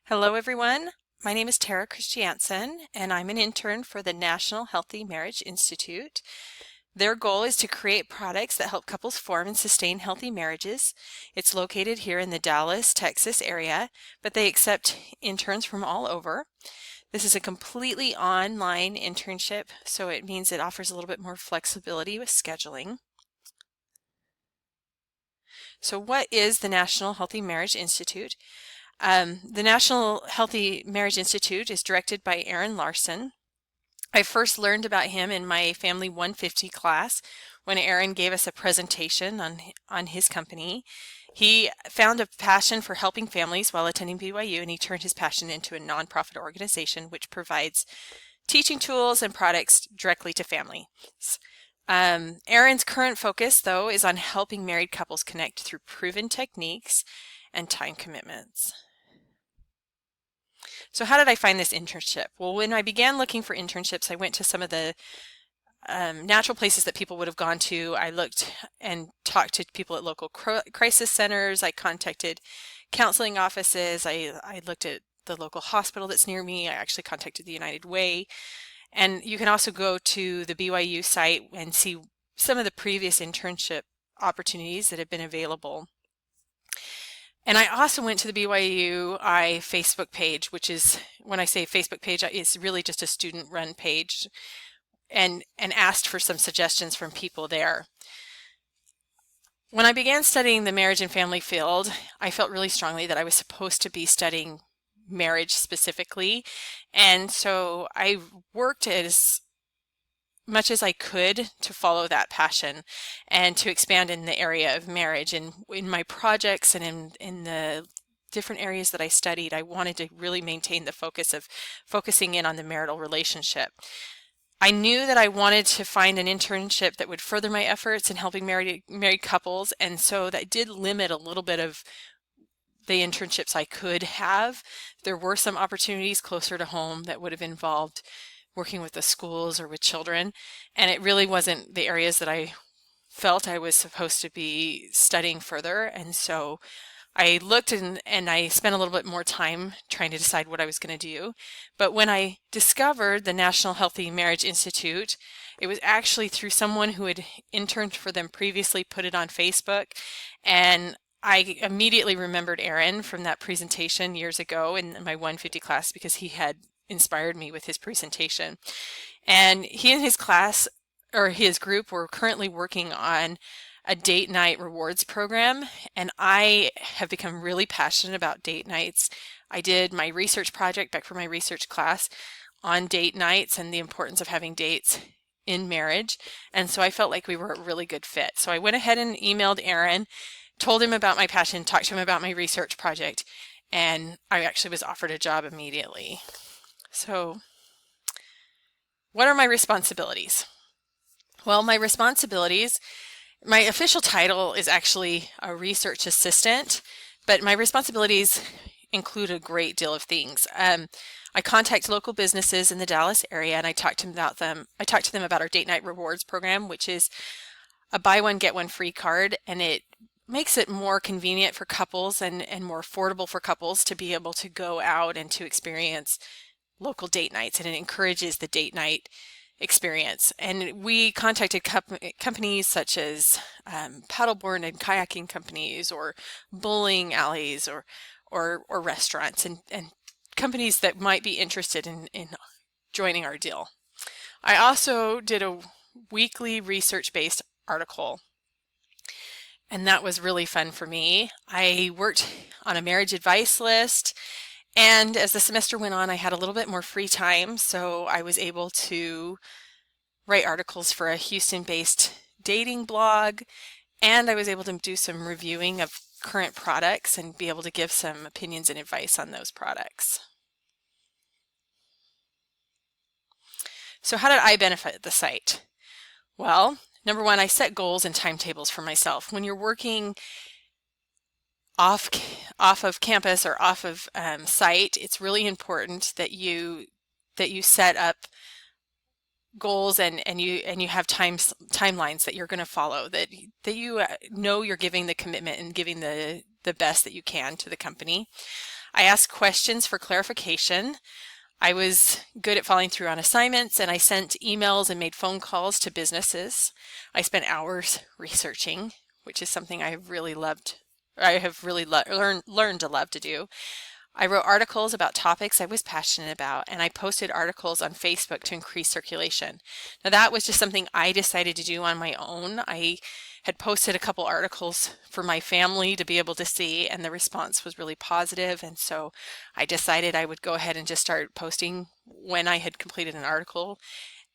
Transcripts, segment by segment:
Hello, everyone. My name is Tara Christiansen, and I'm an intern for the National Healthy Marriage Institute. Their goal is to create products that help couples form and sustain healthy marriages. It's located here in the Dallas, Texas area, but they accept interns from all over. This is a completely online internship, so it means it offers a little bit more flexibility with scheduling. So what is the National Healthy Marriage Institute? The National Healthy Marriage Institute is directed by Aaron Larson. I first learned about him in my Family 150 class when Aaron gave us a presentation on his company. He found a passion for helping families while attending BYU, and he turned his passion into a nonprofit organization which provides teaching tools and products directly to families. Aaron's current focus, though, is on helping married couples connect through proven techniques and time commitments. So how did I find this internship? Well, when I began looking for internships, I went to some of the natural places that people would have gone to. I looked and talked to people at local crisis centers. I contacted counseling offices. I looked at the local hospital that's near me. I actually contacted the United Way. And you can also go to the BYU site and see some of the previous internship opportunities that have been available. And I also went to the BYUI Facebook page, which is, when I say Facebook page, it's really just a student-run page, and asked for some suggestions from people there. When I began studying the marriage and family field, I felt really strongly that I was supposed to be studying marriage specifically, and so I worked as much as I could to follow that passion and to expand in the area of marriage. And in my projects and in the different areas that I studied, I wanted to really maintain the focus of focusing in on the marital relationship. I knew that I wanted to find an internship that would further my efforts in helping married couples, and so that did limit a little bit of the internships I could have. There were some opportunities closer to home that would have involved working with the schools or with children, and it really wasn't the areas that I felt I was supposed to be studying further. And so I looked and I spent a little bit more time trying to decide what I was going to do. But when I discovered the National Healthy Marriage Institute, it was actually through someone who had interned for them previously, put it on Facebook, and I immediately remembered Aaron from that presentation years ago in my 150 class because he had inspired me with his presentation. And he and his class, or his group, were currently working on a date night rewards program, and I have become really passionate about date nights. I did my research project back for my research class on date nights and the importance of having dates in marriage, and so I felt like we were a really good fit. So I went ahead and emailed Aaron, told him about my passion, talked to him about my research project, and I actually was offered a job immediately. So what are my responsibilities? Well, my official title is actually a research assistant, but my responsibilities include a great deal of things. I contact local businesses in the Dallas area and I talk to them about our date night rewards program, which is a buy one, get one free card, and it makes it more convenient for couples and more affordable for couples to be able to go out and to experience local date nights, and it encourages the date night experience. And we contacted companies such as paddleboard and kayaking companies, or bowling alleys, or restaurants, and companies that might be interested in joining our deal. I also did a weekly research-based article, and that was really fun for me. I worked on a marriage advice list, and as the semester went on, I had a little bit more free time, so I was able to write articles for a Houston-based dating blog, and I was able to do some reviewing of current products and be able to give some opinions and advice on those products. So how did I benefit the site? Well, number one, I set goals and timetables for myself. When you're working off of campus or off of site, it's really important that you set up goals and you have timelines that you're going to follow, that you know you're giving the commitment and giving the best that you can to the company. I asked questions for clarification. I was good at following through on assignments, and I sent emails and made phone calls to businesses. I spent hours researching, which is something I have really loved. I have really learned to love to do. I wrote articles about topics I was passionate about, and I posted articles on Facebook to increase circulation. Now, that was just something I decided to do on my own. I had posted a couple articles for my family to be able to see, and the response was really positive, and so I decided I would go ahead and just start posting when I had completed an article.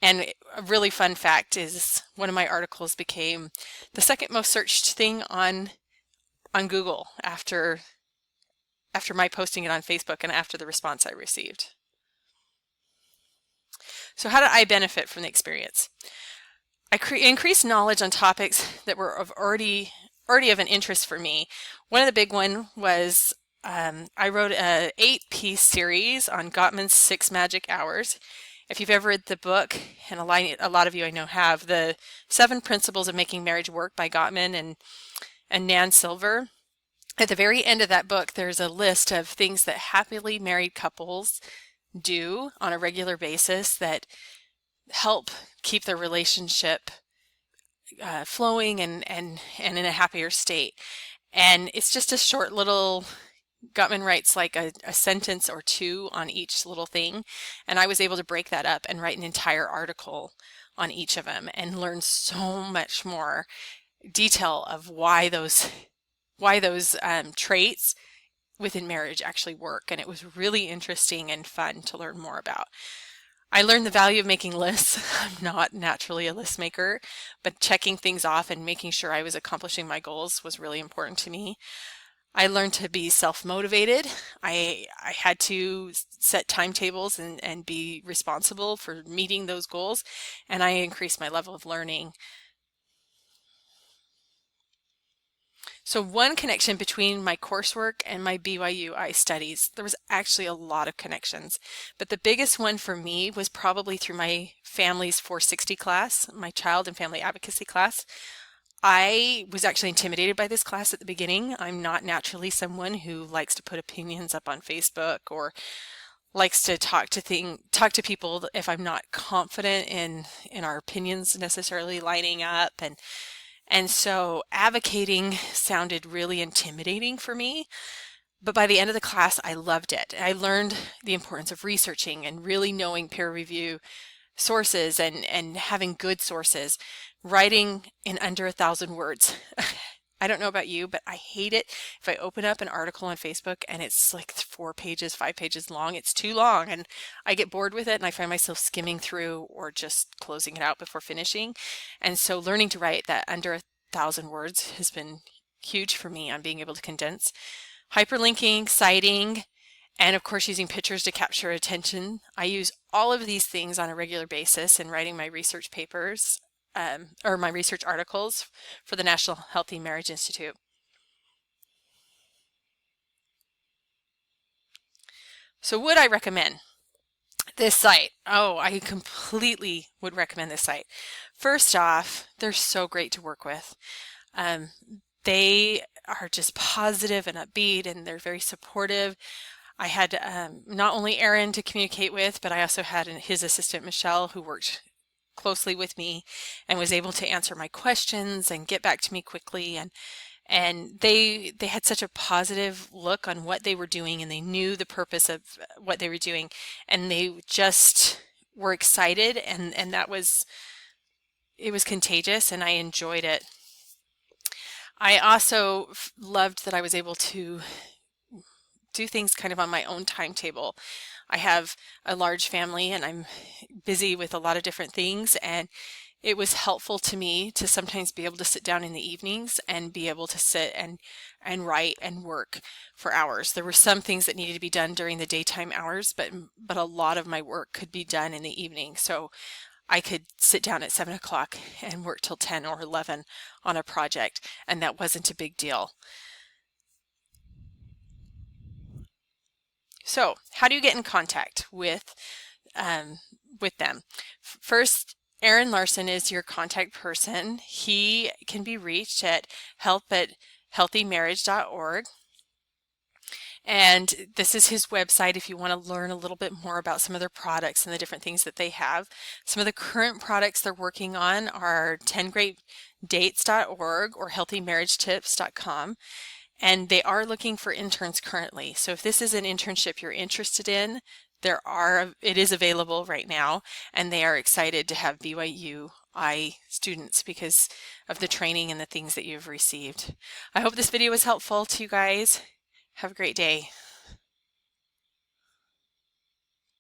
And a really fun fact is one of my articles became the second most searched thing on Google after my posting it on Facebook and after the response I received. So how did I benefit from the experience? I increased knowledge on topics that were already of an interest for me. One of the big one was I wrote a 8-piece series on Gottman's 6 Magic Hours. If you've ever read the book, and a lot of you I know have, the 7 Principles of Making Marriage Work by Gottman and Nan Silver. At the very end of that book, there's a list of things that happily married couples do on a regular basis that help keep their relationship flowing and in a happier state. And it's just a short little, Gottman writes like a sentence or two on each little thing. And I was able to break that up and write an entire article on each of them and learn so much more detail of why those traits within marriage actually work. And it was really interesting and fun to learn more about. I learned the value of making lists. I'm not naturally a list maker, but checking things off and making sure I was accomplishing my goals was really important to me. I learned to be self-motivated. I had to set timetables and be responsible for meeting those goals, and I increased my level of learning. So one connection between my coursework and my BYUI studies, there was actually a lot of connections, but the biggest one for me was probably through my family's 460 class, my child and family advocacy class. I was actually intimidated by this class at the beginning. I'm not naturally someone who likes to put opinions up on Facebook or likes to talk to people if I'm not confident in our opinions necessarily lining up, and so advocating sounded really intimidating for me. But by the end of the class, I loved it. I learned the importance of researching and really knowing peer review sources and having good sources, writing in under 1,000 words. I don't know about you, but I hate it if I open up an article on Facebook and it's like 4 pages, 5 pages long. It's too long and I get bored with it and I find myself skimming through or just closing it out before finishing. And so learning to write that under 1,000 words has been huge for me on being able to condense. Hyperlinking, citing, and of course using pictures to capture attention. I use all of these things on a regular basis in writing my research papers or my research articles for the National Healthy Marriage Institute. So would I recommend this site? Oh, I completely would recommend this site. First off, they're so great to work with. They are just positive and upbeat, and they're very supportive. I had not only Aaron to communicate with, but I also had his assistant Michelle, who worked closely with me and was able to answer my questions and get back to me quickly, and they had such a positive look on what they were doing, and they knew the purpose of what they were doing, and they just were excited, and it was contagious, and I enjoyed it. I also loved that I was able to do things kind of on my own timetable. I have a large family and I'm busy with a lot of different things, and it was helpful to me to sometimes be able to sit down in the evenings and be able to sit and write and work for hours. There were some things that needed to be done during the daytime hours, but a lot of my work could be done in the evening. So I could sit down at 7 o'clock and work till 10 or 11 on a project, and that wasn't a big deal. So how do you get in contact with them? First, Aaron Larson is your contact person. He can be reached at help@healthymarriage.org. And this is his website if you want to learn a little bit more about some of their products and the different things that they have. Some of the current products they're working on are 10greatdates.org or healthymarriagetips.com. And they are looking for interns currently. So if this is an internship you're interested in, it is available right now, and they are excited to have BYUI students because of the training and the things that you've received. I hope this video was helpful to you guys. Have a great day.